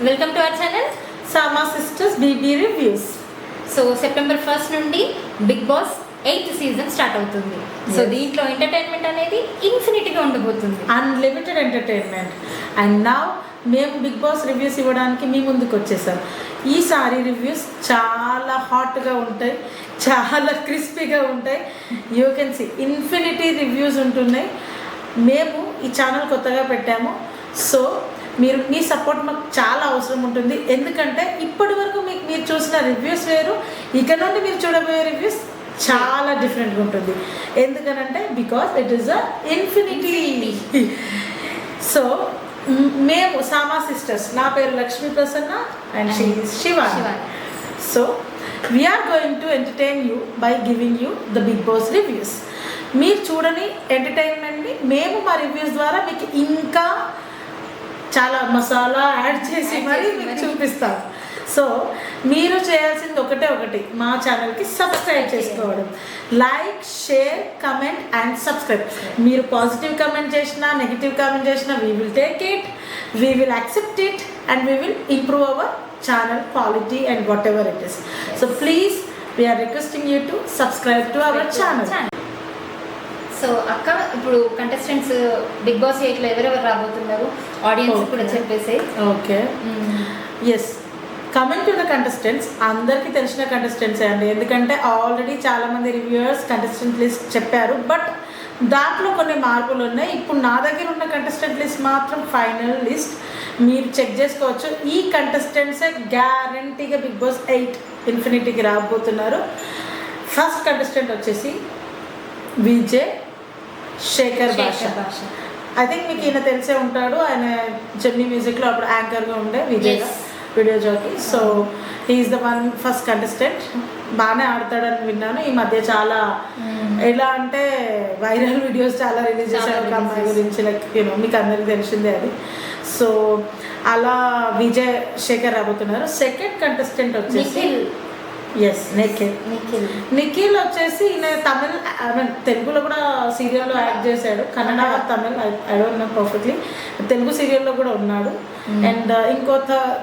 Welcome to our channel Sama sisters BB reviews. So September 1st నుండి Bigg Boss 8th season start అవుతుంది. So దీంట్లో entertainment అనేది ఇన్ఫినిటీగా ఉండబోతుంది, అన్లిమిటెడ్ ఎంటర్టైన్మెంట్. అండ్ నా మేము బిగ్ బాస్ రివ్యూస్ ఇవ్వడానికి మీ ముందుకు వచ్చేసాం. ఈసారి రివ్యూస్ చాలా హాట్గా ఉంటాయి, చాలా క్రిస్పీగా ఉంటాయి. You can see infinity reviews ఉంటున్నాయి. మేము ఈ ఛానల్ కొత్తగా పెట్టాము, సో మీ సపోర్ట్ మాకు చాలా అవసరం ఉంటుంది. ఎందుకంటే ఇప్పటి వరకు మీరు చూసిన రివ్యూస్ వేరు, ఇక నుండి మీరు చూడబోయే రివ్యూస్ చాలా డిఫరెంట్గా ఉంటుంది. ఎందుకనంటే because it is a infinity. So మేము సామా సిస్టర్స్, నా పేరు Lakshmi Prasanna and she is Shivani. So we are going to entertain you by giving you the Bigg Boss reviews. మీరు చూడని ఎంటర్టైన్మెంట్ని మేము మా రివ్యూస్ ద్వారా మీకు ఇంకా చాలా మసాలా యాడ్ చేసి మరి మీకు చూపిస్తాం. సో మీరు చేయాల్సింది ఒకటి, మా ఛానల్కి సబ్స్క్రైబ్ చేసుకోవడం. Like, share, comment and subscribe. మీరు పాజిటివ్ కమెంట్ చేసినా, నెగిటివ్ కమెంట్ చేసినా, we will take it, we will accept it and we will improve our channel quality and whatever it is. So please we are requesting you to subscribe to our channel. So అక్క, ఇప్పుడు contestants big boss 8లో ఎవరెవరు రాబోతున్నారు audience కూడా చెప్పేసి. Okay, yes, coming to the contestants, అందరికీ తెలిసిన కంటెస్టెంట్సే అండి. ఎందుకంటే ఆల్రెడీ చాలామంది రివ్యూయర్స్ కంటెస్టెంట్ లిస్ట్ చెప్పారు, బట్ దాంట్లో కొన్ని మార్పులు ఉన్నాయి. ఇప్పుడు నా దగ్గర ఉన్న కంటెస్టెంట్ లిస్ట్ మాత్రం ఫైనల్ లిస్ట్, మీరు చెక్ చేసుకోవచ్చు. ఈ కంటెస్టెంట్సే గ్యారంటీగా బిగ్ బాస్ 8 ఇన్ఫినిటీకి రాబోతున్నారు. ఫస్ట్ కంటెస్టెంట్ వచ్చేసి విజయ్ శేఖర్ భాష. ఐ థింక్ మీకు ఈయన తెలిసే ఉంటాడు, ఆయన జెమినీ మ్యూజిక్లో అప్పుడు యాంకర్గా ఉండే Vijay video jockey. So he is the one first contestant. బాగానే ఆడతాడని విన్నాను. ఈ మధ్య చాలా ఎలా అంటే వైరల్ వీడియోస్ చాలా రిలీజ్ చేశారు ఒక అమ్మాయి గురించి, లైక్ యూనో మీకు అందరికీ తెలిసిందే అది. సో అలా విజయ్ శేఖర్ రాబోతున్నారు. సెకండ్ కంటెస్టెంట్ వచ్చేసి ఎస్ నిఖిల్ వచ్చేసి ఈయన తమిళ్, ఐ మీన్ తెలుగులో కూడా సీరియల్లో యాక్ట్ చేశాడు. Kannada, Tamil, I don't know perfectly. Telugu సీరియల్లో కూడా ఉన్నాడు. అండ్ ఇంకో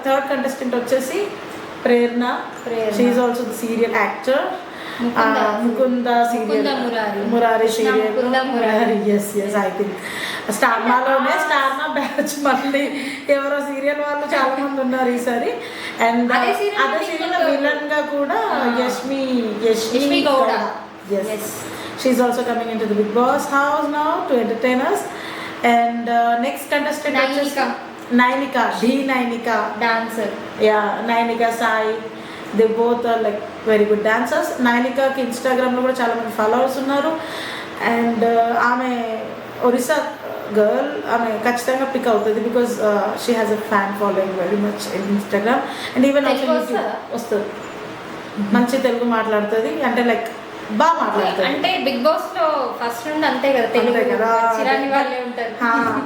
థర్డ్ కంటెస్టెంట్ వచ్చేసి Prerana. She is also the serial actor. Mukunda serial, Murari serial, Murari. Yes I think స్టార్మాలోనే స్టార్మా బ్యాచ్ మళ్ళీ ఎవరో సీరియల్ వాళ్ళు చాలా మంది ఉన్నారు ఈసారి. అండ్ అదే సీరియల్ విలన్ గా కూడా Yashmi Gowda. Yes, she is also coming into the Bigg Boss house now to entertain us. And next contestant వచ్చేసి Nainika, Nainika dancer. Nainika Sai, they both are like very good dancers. నైనికాకి ఇన్స్టాగ్రామ్లో కూడా చాలామంది ఫాలోవర్స్ ఉన్నారు. అండ్ ఆమె ఒరిస్సా గర్ల్, ఆమె ఖచ్చితంగా పిక్ అవుతుంది because she has a fan following very much in Instagram. And even వస్తుంది, మంచి తెలుగు మాట్లాడుతుంది, అంటే లైక్ బాగా మాట్లాడుతుంది. అంటే బిగ్ బాస్ లో ఫస్ట్ నుండి అంతే కదా, తెలుగు కదా,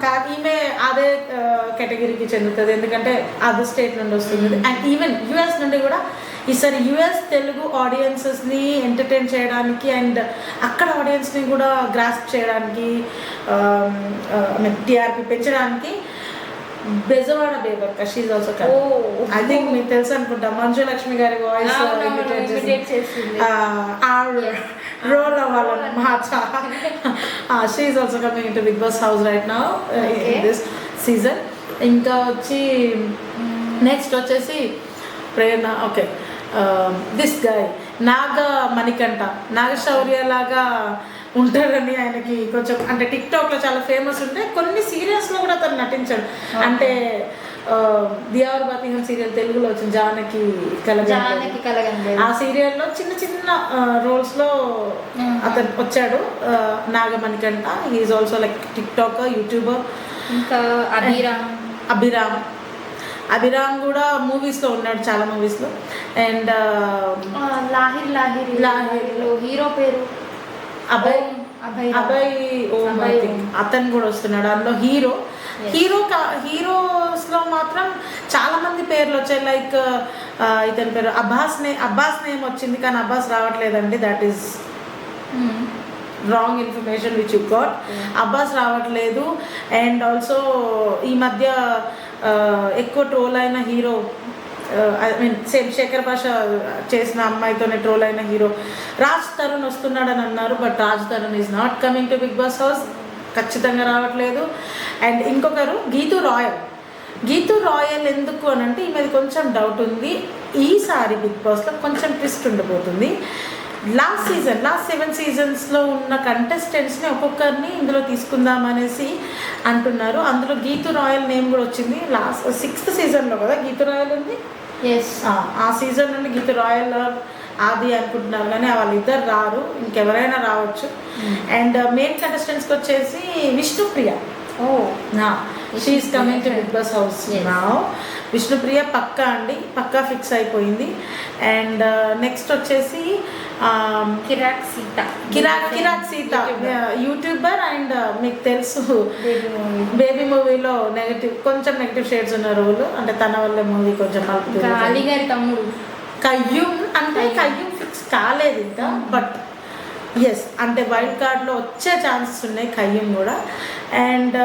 కానీ ఈమె అదే కేటగిరీకి చెందుతుంది, ఎందుకంటే అదర్ స్టేట్ నుండి వస్తుంది. అండ్ ఈవెన్ యుఎస్ నుండి కూడా ఈసారి యుఎస్ తెలుగు ఆడియన్సెస్ని ఎంటర్టైన్ చేయడానికి అండ్ అక్కడ ఆడియన్స్ని కూడా గ్రాస్ప్ చేయడానికి, టీఆర్పీ పెంచడానికి Bezawada Bebakka, she is also coming. I think మీకు తెలుసు అనుకుంటా, మంజు లక్ష్మి గారి వాయిస్ రోల్ అవ్వాలన్నమాట. She is also coming into Bigg Boss house right now in this season. ఇంకా వచ్చి నెక్స్ట్ వచ్చేసి Prerana. Okay, this guy Naga Manikanta, Nagashaurya లాగా ఉంటాడని ఆయనకి కొంచెం, అంటే టిక్టాక్లో చాలా ఫేమస్ ఉంటే కొన్ని సీరియల్స్లో కూడా తను నటించాడు. అంటే దియావర్ బాతిహం సీరియల్ తెలుగులో వచ్చింది, జానకి కలగండి. ఆ సీరియల్లో చిన్న చిన్న రోల్స్లో అతను వచ్చాడు, Nagamanikanta. He is also like TikToker, YouTuber. ఇంకా అభిరామ్ కూడా మూవీస్లో ఉన్నాడు, చాలా మూవీస్లో. అండ్ లాహిర్లో హీరో పేరు అభయ్, అతను కూడా వస్తున్నాడు అందులో హీరోస్లో మాత్రం చాలా మంది పేర్లు వచ్చాయి. లైక్ ఇతని పేరు అబ్బాస్ నేమ్ వచ్చింది, కానీ అబ్బాస్ రావట్లేదండి. That is wrong information which you got. Abbas రావట్లేదు. అండ్ ఆల్సో ఈ మధ్య ఎక్కువ ట్రోల్ అయిన hero, I mean same Shekhar Basha చేసిన అమ్మాయితోనే ట్రోల్ అయిన హీరో రాజ్ తరుణ్ వస్తున్నాడని అన్నారు. But Raj Tarun is not coming to Bigg Boss house. ఖచ్చితంగా రావట్లేదు. అండ్ ఇంకొకరు గీతూ రాయల్ ఎందుకు అని అంటే ఈమెది కొంచెం డౌట్ ఉంది. ఈసారి బిగ్ బాస్లో కొంచెం ట్విస్ట్ ఉండబోతుంది. లాస్ట్ 7 సీజన్స్లో ఉన్న కంటెస్టెంట్స్ని ఒక్కొక్కరిని ఇందులో తీసుకుందామనేసి అంటున్నారు. అందులో గీతూ రాయల్ నేమ్ కూడా వచ్చింది. లాస్ట్ 6th సీజన్లో కదా గీతూ రాయల్ ఉంది. ఆ సీజన్ నుండి గీతూ రాయల్ అది అనుకుంటున్నారు, కానీ వాళ్ళిద్దరు రారు, ఇంకెవరైనా రావచ్చు. అండ్ మెయిన్ కంటెస్టెంట్స్కి వచ్చేసి Vishnupriya. She is coming to Bigg Boss house now. Vishnupriya పక్కా ఫిక్స్ అయిపోయింది. అండ్ నెక్స్ట్ వచ్చేసి కిరాక్ సీత యూట్యూబర్. అండ్ మీకు తెలుసు బేబీ మూవీలో కొంచెం నెగటివ్ షేడ్స్ ఉన్న రోల్, అంటే తన వల్ల మూవీ కొంచెం అలీగారి తమ్ముడు కయ్యూమ్. అంటే కయ్యూమ్ ఫిక్స్ కాలేదు ఇంకా, బట్ ఎస్ అంటే వైల్డ్ కార్డ్లో వచ్చే ఛాన్సెస్ ఉన్నాయి కయ్యూమ్ కూడా. అండ్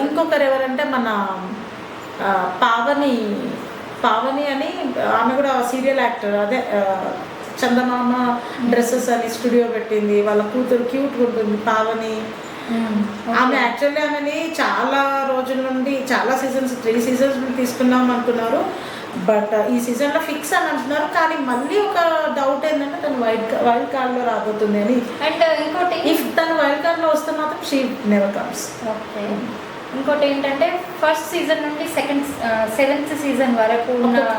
ఇంకొకరు ఎవరంటే మన పావని అని, ఆమె కూడా సీరియల్ యాక్టర్. అదే చందమామ డ్రెస్సెస్ అని స్టూడియో పెట్టింది. వాళ్ళ కూతురు క్యూట్గా ఉంటుంది పావని. ఆమె యాక్చువల్లీ ఆమెని చాలా రోజుల నుండి, చాలా సీజన్స్ 3 సీజన్స్ నుండి తీసుకున్నాం అనుకున్నారు. బట్ ఈ సీజన్లో ఫిక్స్ అని అంటున్నారు. కానీ మళ్ళీ ఒక డౌట్ ఏంటంటే తను వైల్డ్ కార్డ్లో రాబోతుంది అని. అండ్ ఇంకోటి, ఇఫ్ తను వైల్డ్ కార్డ్లో వస్తే మాత్రం షీ నెవర్ కమ్స్. ఓకే. ఇంకోటి ఏంటంటే ఫస్ట్ సీజన్ నుండి 7th సీజన్ వరకు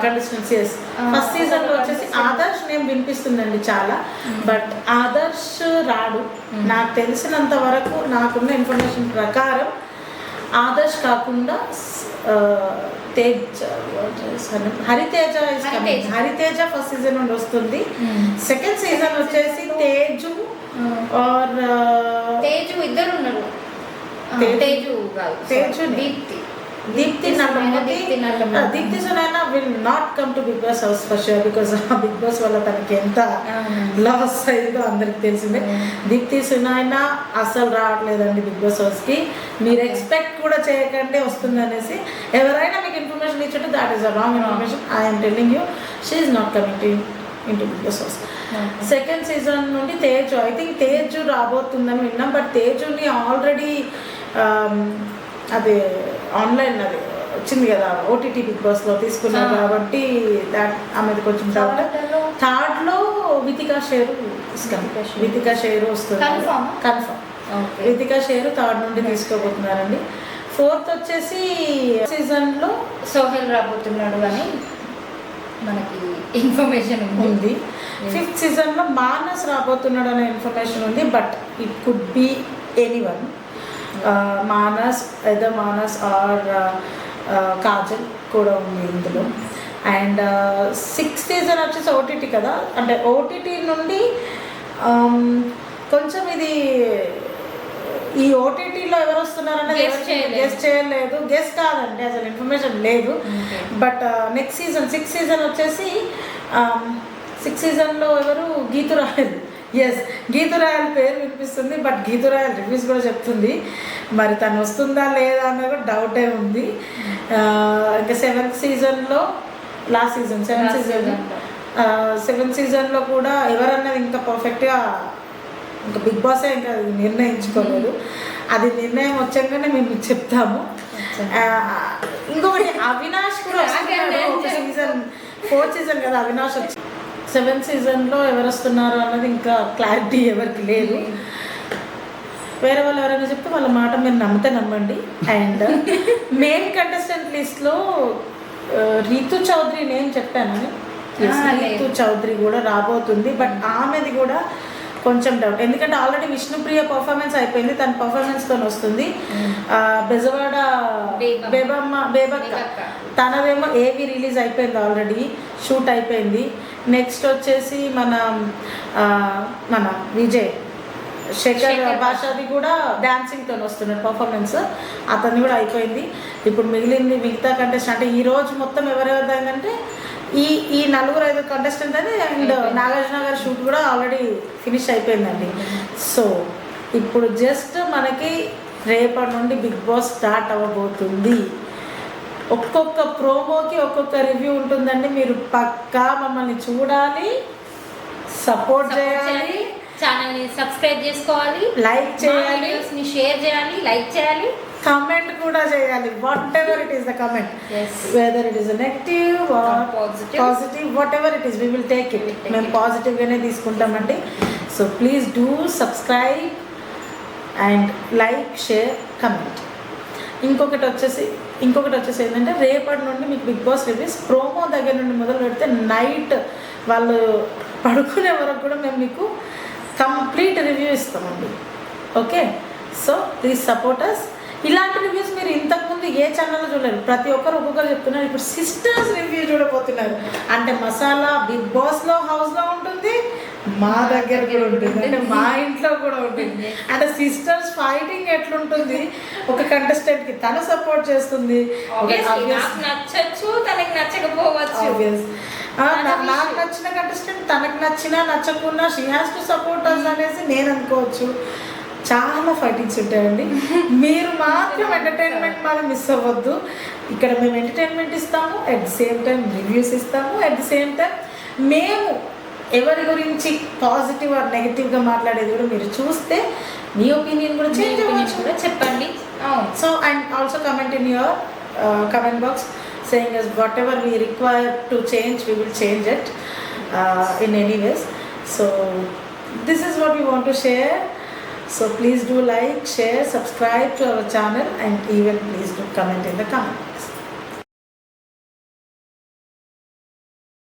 కంటెస్టెంట్స్. ఫస్ట్ సీజన్లో వచ్చేసి ఆదర్శ్ నేమ్ వినిపిస్తుందండి చాలా. బట్ ఆదర్శ్ రాడు. నాకు తెలిసినంత వరకు, నాకున్న ఇన్ఫర్మేషన్ ప్రకారం ఆదర్శ్ కాకుండా హరితేజ ఫస్ట్ సీజన్ నుండి వస్తుంది. సెకండ్ సీజన్ వచ్చేసి తేజు ఇద్దరు ఉన్నారు. Deepthi Sunaina will not come to Bigg Boss house for sure. Because Bigg Boss వల్ల తనకి ఎంత లాస్ అయిందో అందరికి తెలిసిందే. దీప్తి సునైనా అసలు రావట్లేదండి బిగ్ బాస్ హౌస్కి. మీరు ఎక్స్పెక్ట్ కూడా చేయకండి వస్తుంది అనేసి. ఎవరైనా మీకు ఇన్ఫర్మేషన్ ఇచ్చుంటే that is a wrong information. I'm telling you, she is not coming into Bigg Boss house. Second season నుండి తేజు, ఐ థింక్ తేజు రాబోతుందని విన్నాం. బట్ తేజుని ఆల్రెడీ అది ఆన్లైన్ అది వచ్చింది కదా ఓటీటీ బిగ్ బాస్లో తీసుకున్నారు కాబట్టి ఆమెది కొంచెం డౌట్. థర్డ్లో వితికా షేరు వస్తుంది కన్ఫర్మ్. వితికా షేరు థర్డ్ నుండి తీసుకోబోతున్నారండి. ఫోర్త్ వచ్చేసి సీజన్లో సోహెల్ రాబోతున్నాడు అని మనకి ఇన్ఫర్మేషన్ ఉంది. ఫిఫ్త్ సీజన్లో మానస్ రాబోతున్నాడు అనే ఇన్ఫర్మేషన్ ఉంది. But it could be anyone. Manas or Kajal కూడా ఉంది ఇందులో. అండ్ 6th సీజన్ వచ్చేసి ఓటీటీ కదా, అంటే ఓటీటీ నుండి కొంచెం ఇది ఈ ఓటీటీలో ఎవరు వస్తున్నారనేది గెస్ట్ చేయలేదు. గెస్ట్ కాదండి, అసలు ఇన్ఫర్మేషన్ లేదు. But next season 6th season వచ్చేసి 6th సీజన్లో ఎవరు గీతురాయల్. గీతురాయల్ పేరు వినిపిస్తుంది. బట్ గీతురాయల్ రివ్యూస్ కూడా చెప్తుంది. మరి తను వస్తుందా లేదా అన్న కూడా డౌటే ఉంది. ఇంకా 7th సీజన్లో లాస్ట్ సీజన్ 7th సీజన్లో కూడా ఎవరన్నది ఇంకా పర్ఫెక్ట్గా ఇంకా బిగ్ బాసే ఇంకా నిర్ణయించుకోలేదు. అది నిర్ణయం వచ్చాకనే మేము చెప్తాము. ఇంకొకటి అవినాష్ కూడా సీజన్ 4th సీజన్ కదా అవినాష్ వచ్చి. 7th సీజన్లో ఎవరు వస్తున్నారు అన్నది ఇంకా క్లారిటీ ఎవరికి లేదు. వేరే వాళ్ళు ఎవరైనా చెప్తే వాళ్ళ మాట మీరు నమ్మితే నమ్మండి. అండ్ మెయిన్ కంటెస్టెంట్ లిస్ట్లో రీతు చౌదరి నేను చెప్పాను. రీతు చౌదరి కూడా రాబోతుంది. బట్ ఆమెది కూడా కొంచెం డౌట్. ఎందుకంటే ఆల్రెడీ విష్ణుప్రియ పర్ఫార్మెన్స్ అయిపోయింది, తన పర్ఫార్మెన్స్తో వస్తుంది. బెజవాడ బేబక్క తనదేమో ఏవి రిలీజ్ అయిపోయింది, ఆల్రెడీ షూట్ అయిపోయింది. నెక్స్ట్ వచ్చేసి మన విజయ్ శేఖర్ భాషది కూడా డాన్సింగ్తో వస్తున్నాడు పర్ఫార్మెన్స్, అతన్ని కూడా అయిపోయింది. ఇప్పుడు మిగతా కంటెస్టెంట్ అంటే ఈరోజు మొత్తం ఎవరెవరిది అయిందంటే ఈ 4-5 కంటెస్టెంట్ అని. అండ్ నాగార్జున గారి షూట్ కూడా ఆల్రెడీ ఫినిష్ అయిపోయిందండి. సో ఇప్పుడు జస్ట్ మనకి రేపటి నుండి బిగ్ బాస్ స్టార్ట్ అవ్వబోతుంది. ఒక్కొక్క ప్రోమోకి ఒక్కొక్క రివ్యూ ఉంటుందండి. మీరు పక్కా మమ్మల్ని చూడాలి, సపోర్ట్ చేయాలి, ఛానల్ని సబ్స్క్రైబ్ చేసుకోవాలి, లైక్ చేయాలి, వీడియోస్ని షేర్ చేయాలి, లైక్ చేయాలి, కమెంట్ కూడా చేయాలి. Whatever it is the comment, whether it is negative or positive, whatever it is, we will take it. మేము పాజిటివ్గానే తీసుకుంటామండి. So please do subscribe and like, share, comment. ఇంకొకటి వచ్చేసి ఏంటంటే రేపటి నుండి మీకు బిగ్ బాస్ రివ్యూస్ ప్రోమో దగ్గర నుండి మొదలు పెడితే నైట్ వాళ్ళు పడుకునే వరకు కూడా మేము మీకు కంప్లీట్ రివ్యూ ఇస్తామండి. Okay, so please support us. ఇలాంటి రివ్యూస్ మీరు ఇంతకుముందు ఏ ఛానల్లో చూడలేరు. ప్రతి ఒక్కరు ఒక్కొక్కరు చెప్తున్నారు. ఇప్పుడు సిస్టర్స్ రివ్యూ చూడబోతున్నారు. అంటే మసాలా బిగ్ బాస్లో హౌస్లో ఉంటుంది, మా దగ్గర కూడా ఉంటుంది, అంటే మా ఇంట్లో కూడా ఉంటుంది. అంటే సిస్టర్స్ ఫైటింగ్ ఎట్లుంటుంది, ఒక కంటెస్టెంట్కి తను సపోర్ట్ చేస్తుంది, నచ్చచ్చు, తనకి నచ్చకపోవచ్చు. నాకు నచ్చిన కంటెస్టెంట్ తనకు నచ్చినా నచ్చకున్నా she has to support us అనేసి నేను అనుకోవచ్చు. చాలా ఫైటింగ్స్ ఉంటాయండి. మీరు మాత్రం ఎంటర్టైన్మెంట్ మనం మిస్ అవ్వద్దు. ఇక్కడ మేము ఎంటర్టైన్మెంట్ ఇస్తాము, at the same time reviews ఇస్తాము, అట్ ది సేమ్ టైం మేము ఎవరి గురించి పాజిటివ్ ఆర్ నెగిటివ్గా మాట్లాడేది కూడా మీరు చూస్తే మీ ఒపీనియన్ కూడా చేంజ్ అవ్వచ్చు కూడా చెప్పండి. So and also comment in your comment box saying as whatever we require to change, we will change it in any ways. So this is what we want to share. So please do like, share, subscribe to our channel, and even please do comment in the comments.